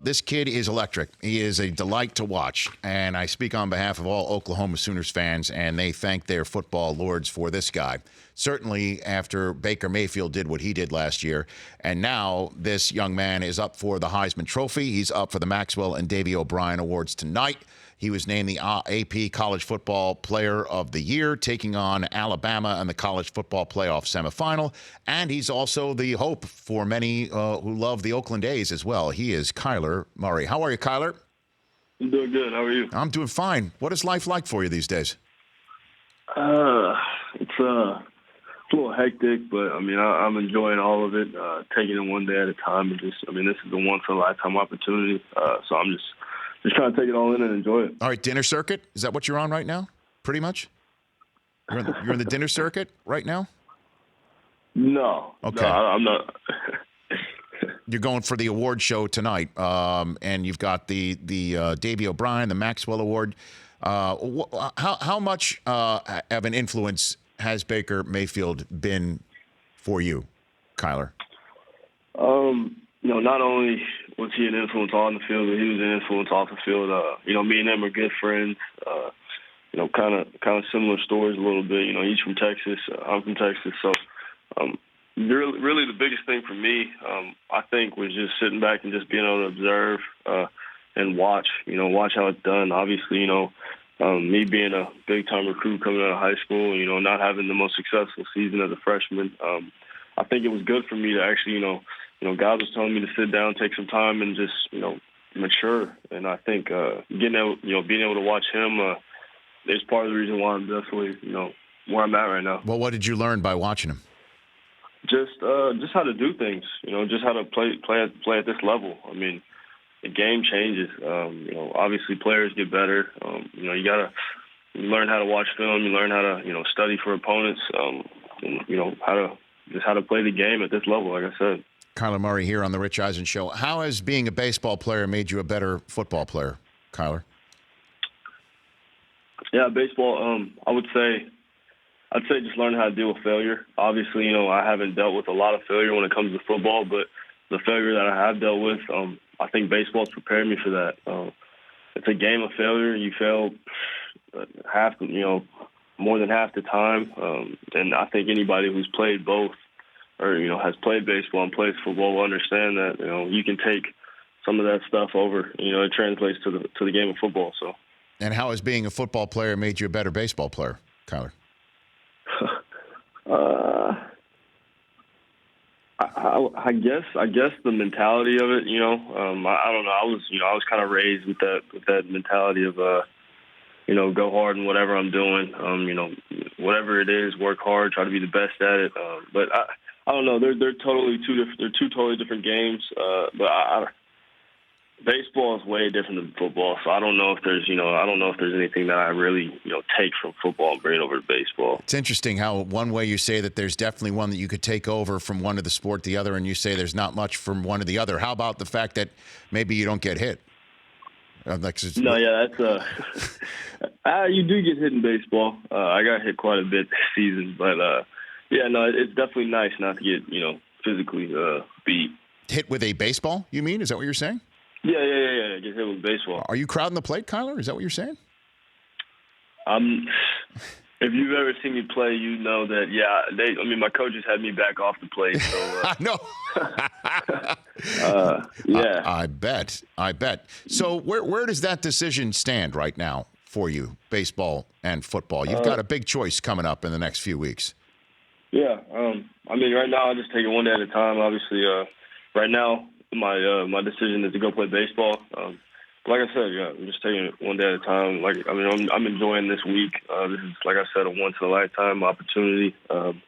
This kid is electric. He is a delight to watch. And I speak on behalf of all Oklahoma Sooners fans, and they thank their football lords for this guy. Certainly after Baker Mayfield did what he did last year. And now this young man is up for the Heisman Trophy. He's up for the Maxwell and Davey O'Brien Awards tonight. He was named the AP College Football Player of the Year, taking on Alabama in the College Football Playoff semifinal. And he's also the hope for many who love the Oakland A's as well. He is Kyler Murray. How are you, Kyler? I'm doing good. How are you? I'm doing fine. What is life like for you these days? It's a little hectic, but I'm enjoying all of it, taking it one day at a time. And this is a once-in-a-lifetime opportunity. So I'm just trying to take it all in and enjoy it. All right, dinner circuit. Is that what you're on right now? Pretty much? You're in the dinner circuit right now? No. Okay. No, I'm not. You're going for the award show tonight, and you've got the Davey O'Brien, the Maxwell Award. How much of an influence has Baker Mayfield been for you, Kyler? Not only was he an influence on the field, but he was an influence off the field. Me and him are good friends. Kind of similar stories a little bit. He's from Texas. I'm from Texas. So, really the biggest thing for me, I think, was just sitting back and just being able to observe and watch how it's done. Obviously, me being a big-time recruit coming out of high school, not having the most successful season as a freshman, I think it was good for me to actually, God was telling me to sit down, take some time, and just, mature. And I think being able to watch him is part of the reason why I'm definitely, where I'm at right now. Well, what did you learn by watching him? Just how to do things, just how to play at this level. The game changes. Obviously players get better. You learn how to watch film. You learn how to, study for opponents. And, how to play the game at this level, like I said. Kyler Murray here on the Rich Eisen Show. How has being a baseball player made you a better football player, Kyler? Yeah, baseball. I'd say just learn how to deal with failure. Obviously, I haven't dealt with a lot of failure when it comes to football, but the failure that I have dealt with, I think baseball's prepared me for that. It's a game of failure. You fail more than half the time. And I think anybody who's played both or, has played baseball and plays football will understand that, you can take some of that stuff over. It translates to the game of football. So. And how has being a football player made you a better baseball player, Kyler? I guess the mentality of it, I don't know. I was kind of raised with that mentality of, go hard in whatever I'm doing. Whatever it is, work hard, try to be the best at it. But I don't know. They're two totally different games. But baseball is way different than football. So I don't know if there's anything that I really, take from football and bring it over to baseball. It's interesting how one way you say that there's definitely one that you could take over from one to the sport, the other, and you say there's not much from one to the other. How about the fact that maybe you don't get hit? That's you do get hit in baseball. I got hit quite a bit this season, but it's definitely nice not to get, physically beat. Hit with a baseball, you mean? Is that what you're saying? Yeah. Get hit with baseball. Are you crowding the plate, Kyler? Is that what you're saying? If you've ever seen me play, you know that. Yeah, my coaches had me back off the plate. So no. Yeah. I bet. So where does that decision stand right now for you, baseball and football? You've got a big choice coming up in the next few weeks. Yeah. Right now I just take it one day at a time. Obviously, right now my decision is to go play baseball. Like I said, I'm just taking it one day at a time. I'm enjoying this week. This is, like I said, a once-in-a-lifetime opportunity. And,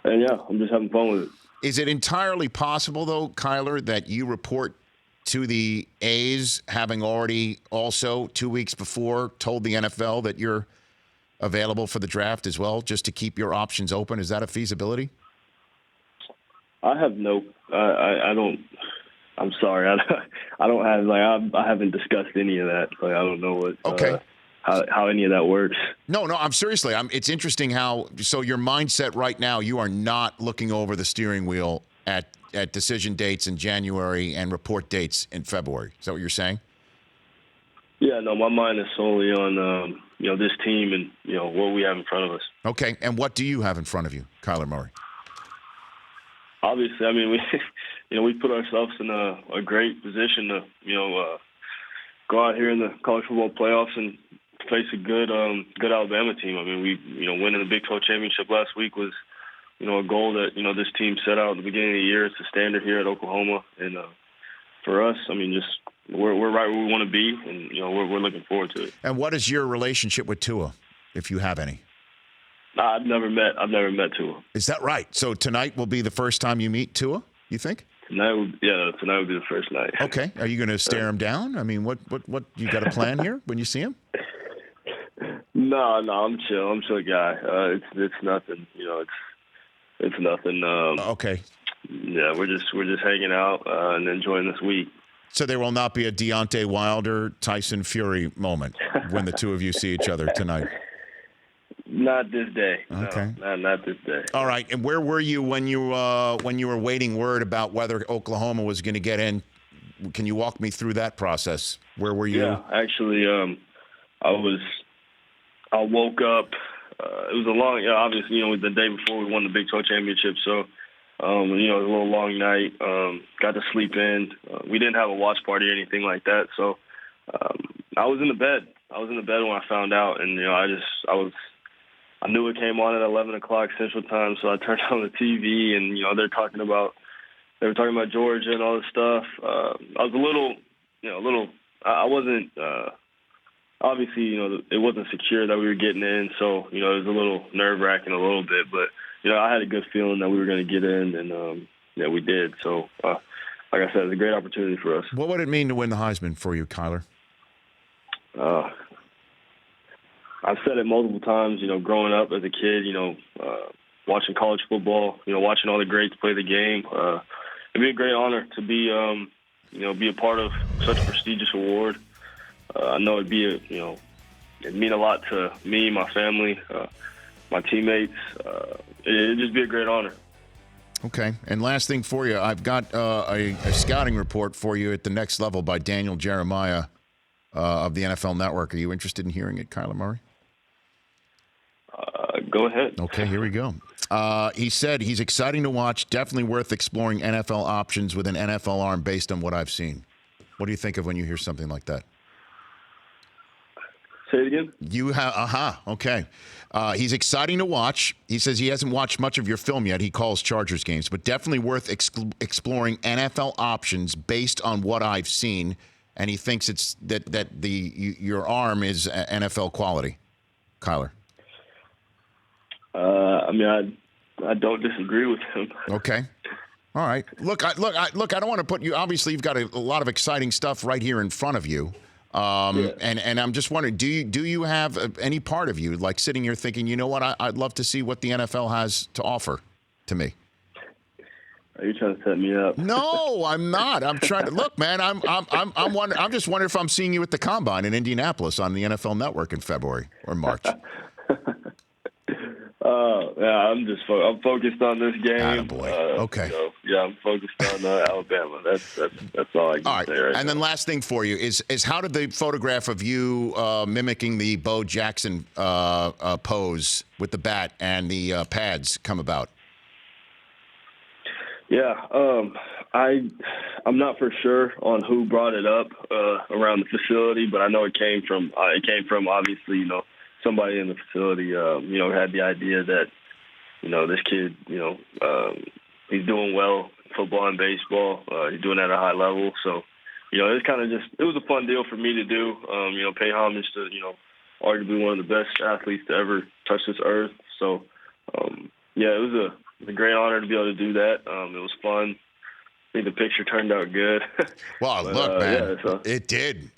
I'm just having fun with it. Is it entirely possible, though, Kyler, that you report to the A's having already also 2 weeks before told the NFL that you're available for the draft as well, just to keep your options open? Is that a feasibility? I have I don't. I'm sorry. I don't have I haven't discussed any of that. I don't know what. Okay. How any of that works. No. I'm seriously. It's interesting how. So your mindset right now, you are not looking over the steering wheel at at decision dates in January and report dates in February. Is that what you're saying? Yeah, no, my mind is solely on this team and what we have in front of us. Okay, and what do you have in front of you, Kyler Murray? Obviously, I mean we put ourselves in a great position to go out here in the college football playoffs and face a good Alabama team. I mean winning the Big 12 championship last week was a goal that this team set out at the beginning of the year. It's the standard here at Oklahoma, and for us, I mean just we're right where we want to be, and we're looking forward to it. And what is your relationship with Tua, if you have any? I've never met Tua. Is that right? So tonight will be the first time you meet Tua, you think? Tonight would be the first night. Okay. Are you going to stare him down? I mean, what you got a plan here when you see him? No, I'm chill. I'm a chill guy. It's nothing. It's nothing. Okay. Yeah, we're just hanging out and enjoying this week. So there will not be a Deontay Wilder, Tyson Fury moment when the two of you see each other tonight? Not this day. Okay. No, not this day. All right. And where were you when you were waiting word about whether Oklahoma was going to get in? Can you walk me through that process? Where were you? Yeah, actually, I woke up. It was a long, obviously, it was the day before we won the Big 12 championship. So, it was a little long night. Got to sleep in. We didn't have a watch party or anything like that. So, I was in the bed. When I found out, and I knew it came on at 11 o'clock Central Time, so I turned on the TV, and they were talking about Georgia and all this stuff. I was a little. I wasn't obviously, it wasn't secure that we were getting in, so it was a little nerve-wracking a little bit, but I had a good feeling that we were going to get in, and we did. So, like I said, it's a great opportunity for us. What would it mean to win the Heisman for you, Kyler? I've said it multiple times, growing up as a kid, watching college football, watching all the greats play the game. It'd be a great honor to be a part of such a prestigious award. I know it'd mean a lot to me, my family, my teammates. It'd just be a great honor. Okay. And last thing for you, I've got a scouting report for you at the next level by Daniel Jeremiah of the NFL Network. Are you interested in hearing it, Kyler Murray? Go ahead. Okay, here we go. He said he's exciting to watch, definitely worth exploring NFL options with an NFL arm based on what I've seen. What do you think of when you hear something like that? Say it again? You have, okay. He's exciting to watch. He says he hasn't watched much of your film yet. He calls Chargers games, but definitely worth exploring NFL options based on what I've seen. And he thinks it's that your arm is NFL quality, Kyler. I don't disagree with him. Okay. All right. Look, I don't want to put you. Obviously, you've got a lot of exciting stuff right here in front of you. And I'm just wondering, do you have any part of you like sitting here thinking, you know what, I'd love to see what the NFL has to offer to me? Are you trying to set me up? No, I'm not. I'm trying to look, man. I'm just wondering if I'm seeing you at the Combine in Indianapolis on the NFL Network in February or March. Yeah, I'm focused on this game. Attaboy. Okay. So, yeah, I'm focused on Alabama. That's all I can say right now. And then last thing for you is how did the photograph of you mimicking the Bo Jackson pose with the bat and the pads come about? Yeah, I'm not for sure on who brought it up around the facility, but I know it came from obviously somebody in the facility had the idea that this kid he's doing well in football and baseball. He's doing it at a high level, so it's kind of it was a fun deal for me to do. Pay homage to arguably one of the best athletes to ever touch this earth. So yeah, it was a great honor to be able to do that. It was fun. I think the picture turned out good. Well, look, man, yeah, it did.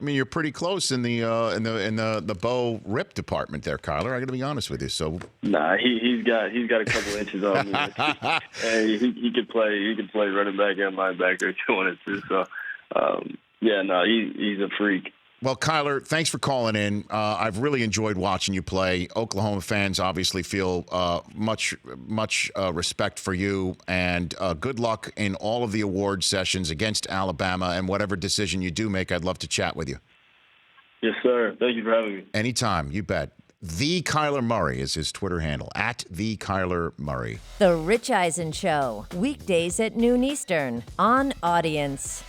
I mean, you're pretty close in the bow rip department there, Kyler. I got to be honest with you. So nah, he's got a couple inches on me. Hey, he could play running back and linebacker if he wanted to. So yeah, no, he's a freak. Well, Kyler, thanks for calling in. I've really enjoyed watching you play. Oklahoma fans obviously feel much respect for you, and good luck in all of the award sessions against Alabama, and whatever decision you do make, I'd love to chat with you. Yes, sir. Thank you for having me. Anytime, you bet. The Kyler Murray is his Twitter handle, at the Kyler Murray. The Rich Eisen Show, weekdays at noon Eastern on Audience.